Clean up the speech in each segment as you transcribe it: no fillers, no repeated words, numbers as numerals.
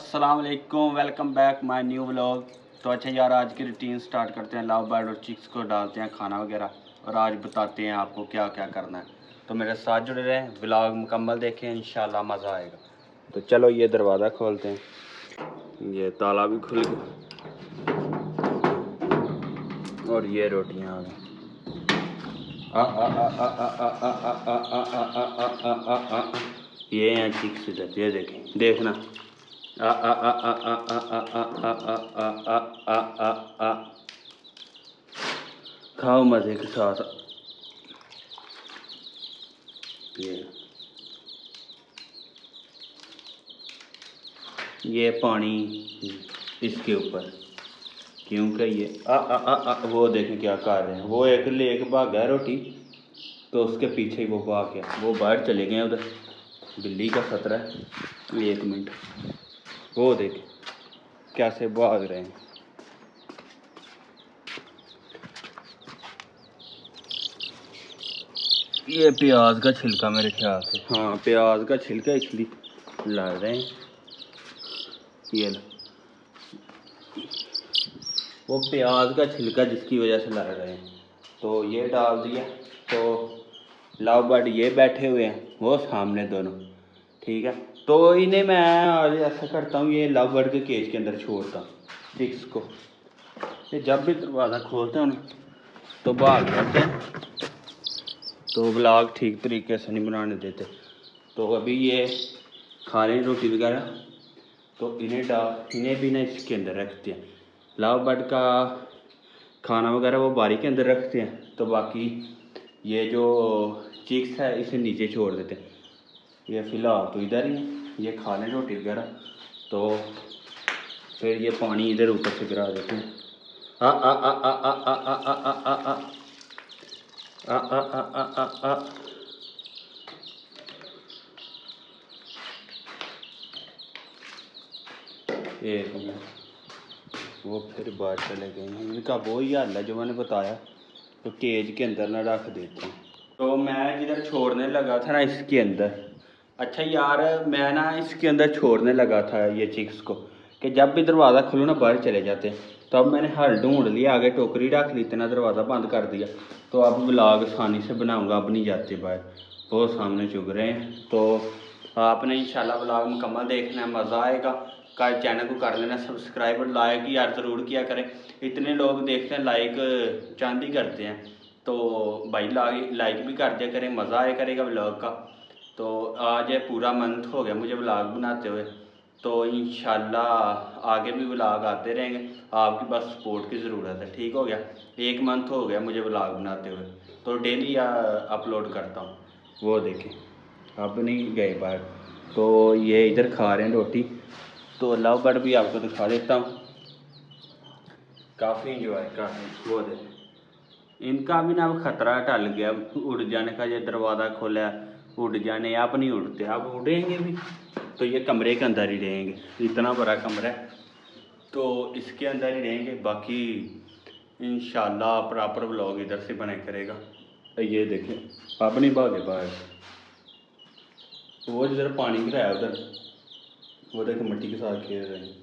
अस्सलाम वालेकुम, welcome back my new vlog. तो अच्छा यार, आज की रूटीन स्टार्ट करते हैं। लव बर्ड और चिक्स को डालते हैं खाना वगैरह, और आज बताते हैं आपको क्या क्या करना है। तो मेरे साथ जुड़े रहें, व्लॉग मुकम्मल देखें, इंशाल्लाह मज़ा आएगा। तो चलो ये दरवाज़ा खोलते हैं, ये ताला भी खुल गया और ये रोटियाँ आ गई। ये हैं चिक्स, इधर ये देखें, देखना खाओ मज़े के साथ। ये पानी इसके ऊपर, क्योंकि ये वो देखें क्या कर रहे हैं। वो एक लेके भागा है रोटी, तो उसके पीछे ही वो भाग गया। वो बाहर चले गए उधर, बिल्ली का खतरा है। 1 मिनट, वो देखें कैसे भाग रहे हैं। ये प्याज का छिलका मेरे ख्याल से, हाँ प्याज का छिलका, इसलिए लड़ रहे हैं। ये वो प्याज का छिलका जिसकी वजह से लड़ रहे हैं। तो ये डाल दिया। तो लव बर्ड ये बैठे हुए हैं, वो सामने दोनों, ठीक है। तो इन्हें मैं आज ऐसा करता हूँ, ये लव बर्ड के केज के अंदर छोड़ता हूँ चिक्स को। ये जब भी दरवाज़ा खोलते हैं ना तो भाग जाते हैं, तो व्लॉग ठीक तरीके से नहीं बनाने देते। तो अभी ये खा रहे हैं रोटी वगैरह, तो इन्हें भी ना इसके अंदर रखते हैं। लव बर्ड का खाना वगैरह वो बारी के अंदर रखते हैं, तो बाकी ये जो चिक्स है इसे नीचे छोड़ देते हैं। ये फ़िलहाल तो इधर ही है, ये खा लें रोटी वगैरह, तो फिर ये पानी इधर ऊपर से गिरा देते हैं। आ आ आ आ आ आ आ आ आ आ आ आ आ आ आ आ। एक मिनट, वो फिर बाहर चले गए हैं। इनका वो ही हाल है जो मैंने बताया, तो केज के अंदर ना रख देते हैं। तो मैं जिधर छोड़ने लगा था ना इसके अंदर, अच्छा यार मैं ना इसके अंदर छोड़ने लगा था ये चिक्स को, कि जब भी दरवाज़ा खोलो ना बाहर चले जाते। तो अब मैंने हल ढूंढ लिया, आगे टोकरी रख ली, इतना दरवाज़ा बंद कर दिया। तो अब व्लॉग आसानी से बनाऊंगा, अब नहीं जाते बाहर, वो सामने चुग रहे हैं। तो आपने इंशाल्लाह व्लॉग मुकम्मल देखना है, मज़ा आएगा। का चैनल को कर लेना सब्सक्राइब, और लाइक यार ज़रूर किया करें। इतने लोग देखते हैं, लाइक चंद ही करते हैं, तो भाई लाइक भी कर दिया करें, मज़ा आया करेगा व्लॉग का। तो आज पूरा मंथ हो गया मुझे व्लॉग बनाते हुए, तो इंशाल्लाह आगे भी व्लॉग आते रहेंगे। आपकी बस सपोर्ट की ज़रूरत है, ठीक हो गया। 1 मंथ हो गया मुझे व्लॉग बनाते हुए, तो डेली अपलोड करता हूँ। वो देखें अब नहीं गए बाहर, तो ये इधर खा रहे हैं रोटी। तो लव बर्ड भी आपको दिखा देता हूँ, काफ़ी इंजॉय कर रहे हैं। वो देखें, इनका भी ना अब खतरा टल गया उड़ जाने का। ये दरवाज़ा खोला, उड़ जाने, आप नहीं उड़ते, आप उड़ेंगे भी तो ये कमरे के अंदर ही रहेंगे। इतना बड़ा कमरा है, तो इसके अंदर ही रहेंगे। बाकी इंशाल्लाह प्रॉपर व्लॉग इधर से बने करेगा। तो ये देखें अब नहीं भागे बाहर, वो जिधर पानी गिराया उधर, वो देखें मिट्टी के साथ खेल रहे हैं।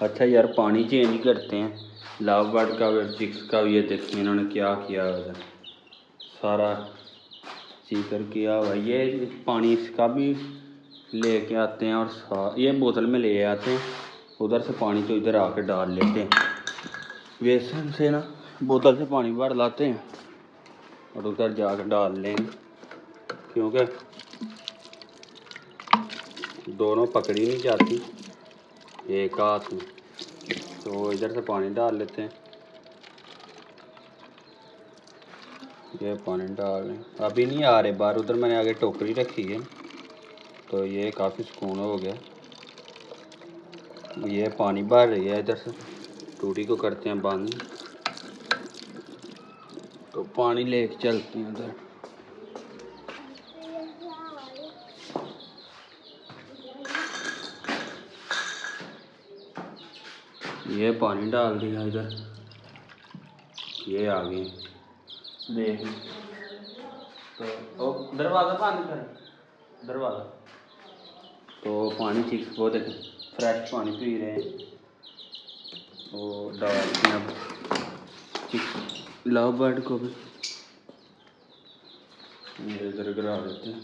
अच्छा यार, पानी चेंज करते हैं लव बर्ड का और चिक्स का। ये देखें इन्होंने क्या किया उधर, सारा चीकर किया हुआ। ये पानी इसका भी लेके आते हैं, और ये बोतल में ले आते हैं उधर से पानी, तो इधर आके डाल लेते हैं। बेसन से ना बोतल से पानी भर लाते हैं और उधर जाकर डाल लेंगे, क्योंकि दोनों पकड़ी नहीं जाती एक हाथ में। तो इधर से पानी डाल लेते हैं, ये पानी डाल लें। अभी नहीं आ रहे बाहर, उधर मैंने आगे टोकरी रखी है, तो ये काफ़ी सुकून हो गया। ये पानी भर रही है, इधर से टूटी को करते हैं बंद, तो पानी लेके चलते हैं उधर। ये पानी डाल दिया इधर, ये आ गए देख। तो दरवाज़ा बंद कर, दरवाज़ा। तो पानी चिक्स वो देखें फ्रेश पानी पी रहे हैं। वो डालते हैं अब लव बर्ड को भी इधर गिरा देते हैं।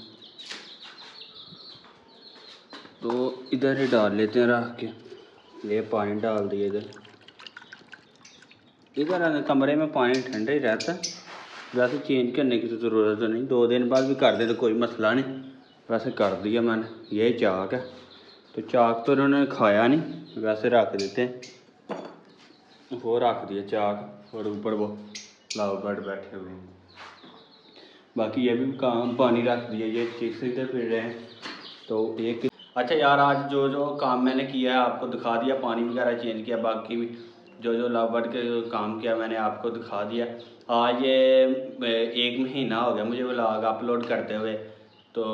तो इधर ही डाल लेते हैं रख के। ये पानी डाल दिए इधर कमरे में पानी ठंडा ही रहता है। वैसे चेंज करने की तो ज़रूरत नहीं, 2 दिन बाद भी कर दे तो कोई मसला नहीं। वैसे कर दिया मैंने। यही चाक है, तो चाक तो उन्होंने खाया नहीं, वैसे रख देते हैं। वो रख दिया चाक और ऊपर वो लव बर्ड बैठे हुए हैं। बाकी ये भी काम पानी रख दिया। ये चिक्स इधर फिर रहे हैं। तो एक अच्छा यार, आज जो जो काम मैंने किया है आपको दिखा दिया, पानी वगैरह चेंज किया, बाकी भी जो जो लव बर्ड के काम किया मैंने आपको दिखा दिया। आज ये 1 महीना हो गया मुझे व्लॉग अपलोड करते हुए, तो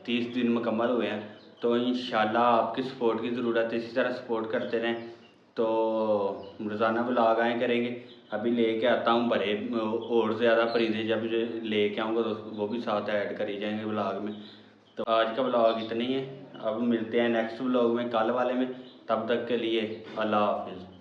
30 दिन मुकम्मल हुए हैं। तो इंशाल्लाह आपकी सपोर्ट की ज़रूरत है, इसी तरह सपोर्ट करते रहें। तो रोज़ाना व्लॉग आए करेंगे। अभी लेके आता हूँ बड़े और ज़्यादा परिंदे, जब लेके आऊँगा तो वो भी साथ ऐड करी जाएंगे व्लॉग में। तो आज का व्लॉग इतना ही है। अब मिलते हैं नेक्स्ट व्लॉग में, कल वाले में। तब तक के लिए अल्लाह हाफिज़।